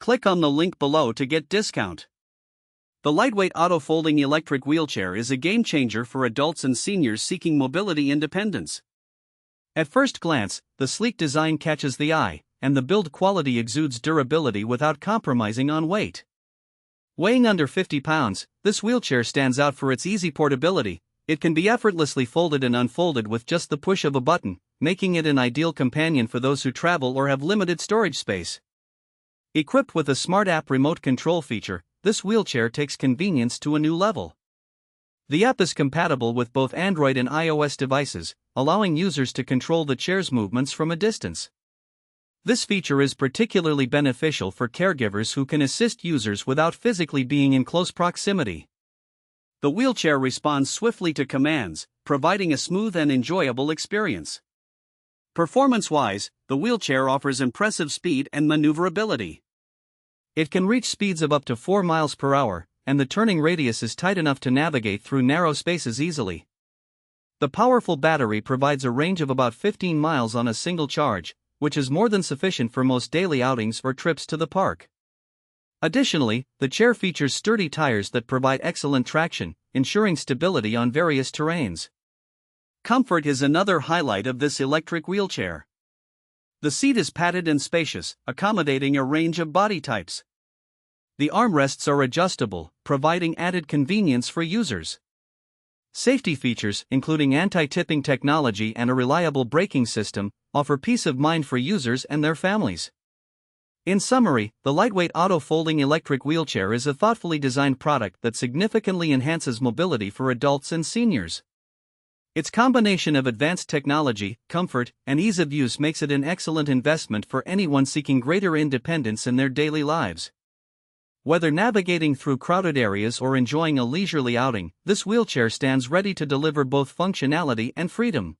Click on the link below to get discount. The lightweight auto-folding electric wheelchair is a game-changer for adults and seniors seeking mobility independence. At first glance, the sleek design catches the eye, and the build quality exudes durability without compromising on weight. Weighing under 50 pounds, this wheelchair stands out for its easy portability. It can be effortlessly folded and unfolded with just the push of a button, making it an ideal companion for those who travel or have limited storage space. Equipped with a smart app remote control feature, this wheelchair takes convenience to a new level. The app is compatible with both Android and iOS devices, allowing users to control the chair's movements from a distance. This feature is particularly beneficial for caregivers who can assist users without physically being in close proximity. The wheelchair responds swiftly to commands, providing a smooth and enjoyable experience. Performance-wise, the wheelchair offers impressive speed and maneuverability. It can reach speeds of up to 4 miles per hour, and the turning radius is tight enough to navigate through narrow spaces easily. The powerful battery provides a range of about 15 miles on a single charge, which is more than sufficient for most daily outings or trips to the park. Additionally, the chair features sturdy tires that provide excellent traction, ensuring stability on various terrains. Comfort is another highlight of this electric wheelchair. The seat is padded and spacious, accommodating a range of body types. The armrests are adjustable, providing added convenience for users. Safety features, including anti-tipping technology and a reliable braking system, offer peace of mind for users and their families. In summary, the lightweight auto-folding electric wheelchair is a thoughtfully designed product that significantly enhances mobility for adults and seniors. Its combination of advanced technology, comfort, and ease of use makes it an excellent investment for anyone seeking greater independence in their daily lives. Whether navigating through crowded areas or enjoying a leisurely outing, this wheelchair stands ready to deliver both functionality and freedom.